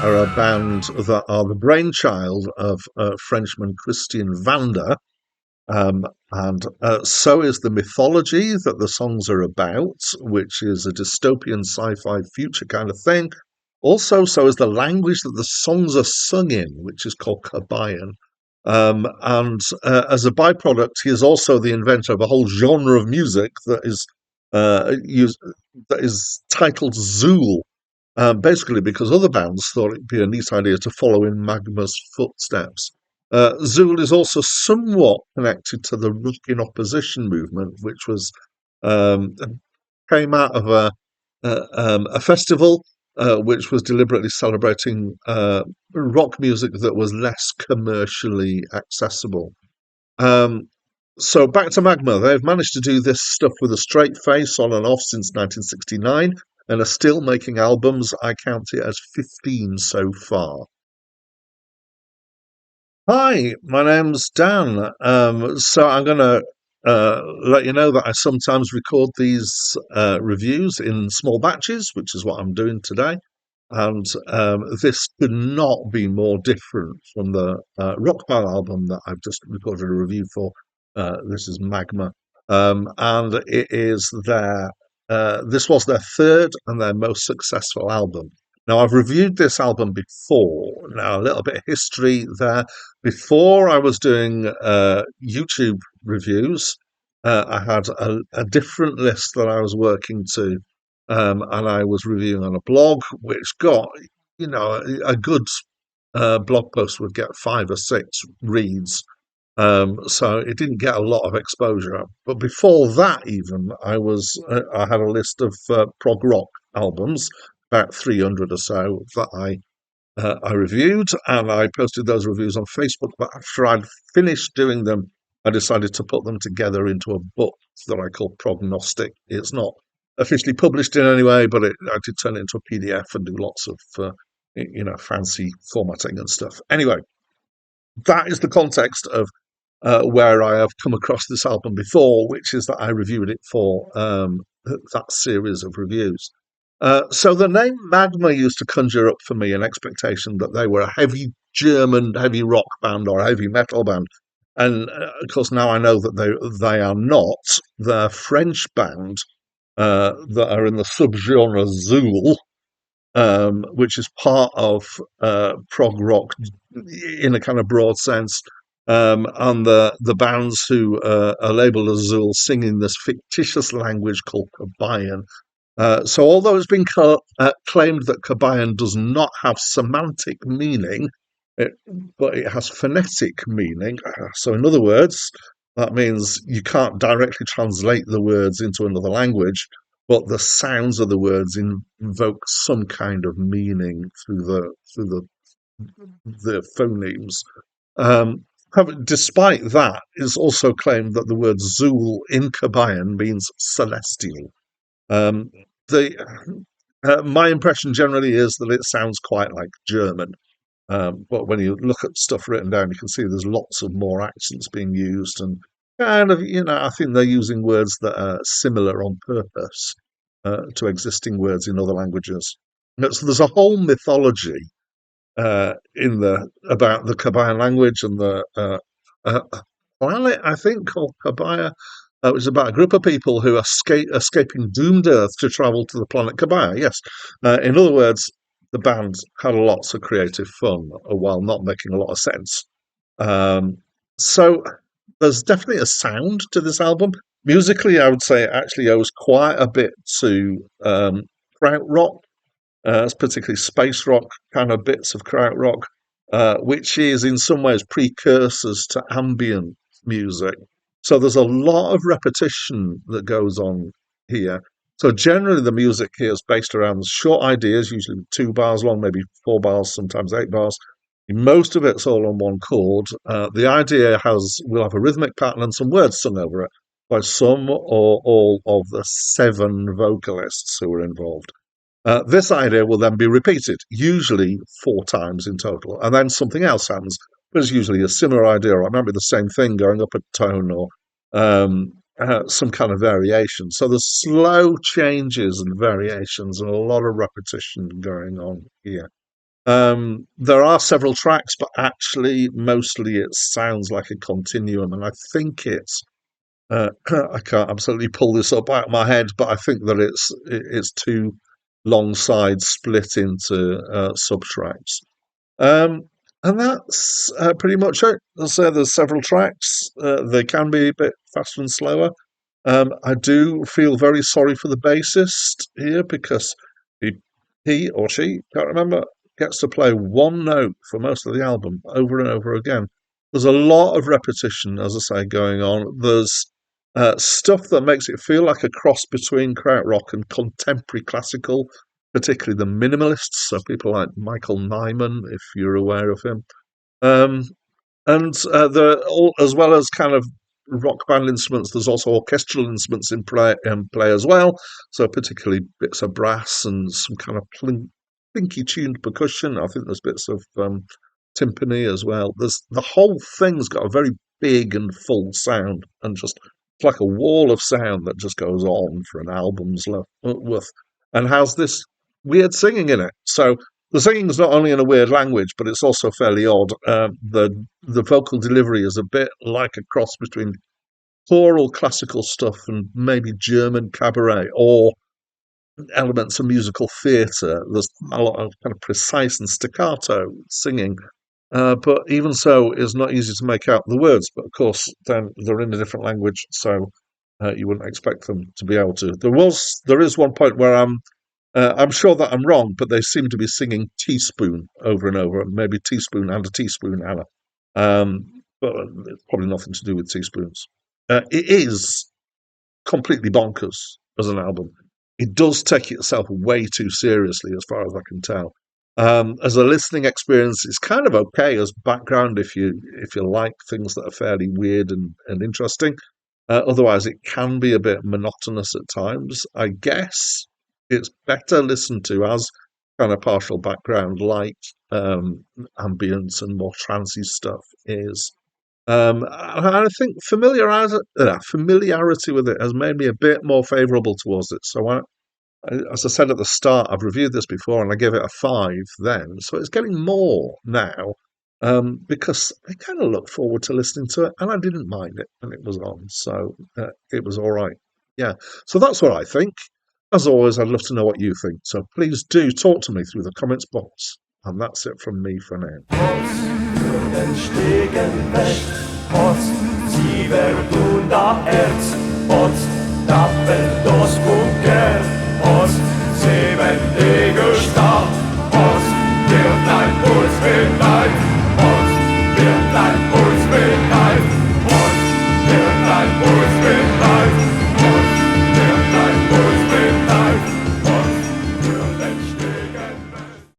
are a band that are the brainchild of Frenchman Christian Vander, and so is the mythology that the songs are about, which is a dystopian sci-fi future kind of thing. Also, so is the language that the songs are sung in, which is called Kabayan. And as a byproduct, he is also the inventor of a whole genre of music that is titled Zeuhl, basically because other bands thought it'd be a neat idea to follow in Magma's footsteps. Zeuhl is also somewhat connected to the rock in opposition movement, which was um, came out of a festival which was deliberately celebrating rock music that was less commercially accessible. Um, so back to Magma. They've managed to do this stuff with a straight face on and off since 1969 and are still making albums. I count it as 15 so far. Hi, my name's Dan. So I'm going to let you know that I sometimes record these reviews in small batches, which is what I'm doing today. And this could not be more different from the Rock Band album that I've just recorded a review for. This is Magma. And it is this was their third and their most successful album. Now, I've reviewed this album before. Now, a little bit of history there. Before I was doing YouTube reviews, I had a different list that I was working to, and I was reviewing on a blog, which got, a good blog post would get 5 or 6 reads. So it didn't get a lot of exposure. But before that, even I had a list of prog rock albums, about 300 or so that I reviewed, and I posted those reviews on Facebook. But after I'd finished doing them, I decided to put them together into a book that I call Prognostic. It's not officially published in any way, but I did turn it into a PDF and do lots of fancy formatting and stuff. Anyway, that is the context of where I have come across this album before, which is that I reviewed it for that series of reviews. So the name Magma used to conjure up for me an expectation that they were a heavy German heavy rock band or a heavy metal band. And of course, now I know that they are not. They're a French band that are in the subgenre Zeuhl, which is part of prog rock in a kind of broad sense. And the bands who are labeled as Zeuhl sing in this fictitious language called Kabayan. So although it's been claimed that Kabayan does not have semantic meaning, it, but it has phonetic meaning. So in other words, that means you can't directly translate the words into another language, but the sounds of the words invoke some kind of meaning through the phonemes. Um, Despite that, it's also claimed that the word Zul in Kabayan means celestial. Um, the My impression generally is that it sounds quite like German, but when you look at stuff written down, you can see there's lots of more accents being used, and kind of, I think they're using words that are similar on purpose to existing words in other languages. So there's a whole mythology in the about the Kabayan language and the uh, planet, I think, called Kabaya. It was about a group of people who escaping doomed Earth to travel to the planet Kabaya. Yes, in other words, the band had lots of creative fun while not making a lot of sense. Um, so there's definitely a sound to this album. Musically, I would say it actually owes quite a bit to Krautrock, particularly space rock kind of bits of Krautrock, which is in some ways precursors to ambient music. So there's a lot of repetition that goes on here. So generally, the music here is based around short ideas, usually 2 bars long, maybe 4 bars, sometimes 8 bars. Most of it's all on one chord. The idea will have a rhythmic pattern and some words sung over it by some or all of the 7 vocalists who are involved. This idea will then be repeated, usually 4 times in total, and then something else happens. There's usually a similar idea, or it might be the same thing going up a tone, or some kind of variation. So there's slow changes and variations, and a lot of repetition going on here. There are several tracks, but actually, mostly it sounds like a continuum, and I think it's. I can't absolutely pull this up out of my head, but I think that it's two long sides split into sub tracks. Um, and that's pretty much it. As I say, there's several tracks. They can be a bit faster and slower. I do feel very sorry for the bassist here because he, he or she, can't remember, gets to play one note for most of the album over and over again. There's a lot of repetition, as I say, going on. There's stuff that makes it feel like a cross between krautrock and contemporary classical, particularly the minimalists, so people like Michael Nyman, if you're aware of him. Um, and as well as kind of rock band instruments, there's also orchestral instruments in play as well. So particularly bits of brass and some kind of plinky tuned percussion. I think there's bits of timpani as well. There's the whole thing's got a very big and full sound, and just it's like a wall of sound that just goes on for an album's worth, and has this weird singing in it. So the singing is not only in a weird language, but it's also fairly odd. The vocal delivery is a bit like a cross between choral classical stuff and maybe German cabaret or elements of musical theatre. There's a lot of kind of precise and staccato singing, but even so, it's not easy to make out the words. But of course, then they're in a different language, so you wouldn't expect them to be able to. There is one point where I'm sure that I'm wrong, but they seem to be singing teaspoon over and over, maybe teaspoon and a teaspoon, Anna. But it's probably nothing to do with teaspoons. It is completely bonkers as an album. It does take itself way too seriously, as far as I can tell. As a listening experience, it's kind of okay as background if you like things that are fairly weird and interesting. Otherwise, it can be a bit monotonous at times. I guess it's better listened to as kind of partial background, like ambience and more trancey stuff is. And I think familiarity with it has made me a bit more favourable towards it. So, as I said at the start, I've reviewed this before and I gave it a 5 then. So it's getting more now because I kind of look forward to listening to it, and I didn't mind it when it was on. So it was all right. Yeah. So that's what I think. As always, I'd love to know what you think. So please do talk to me through the comments box. And that's it from me for now. Pots, Ziever, Dunda, Erz, Pots, Tappel, Doskum,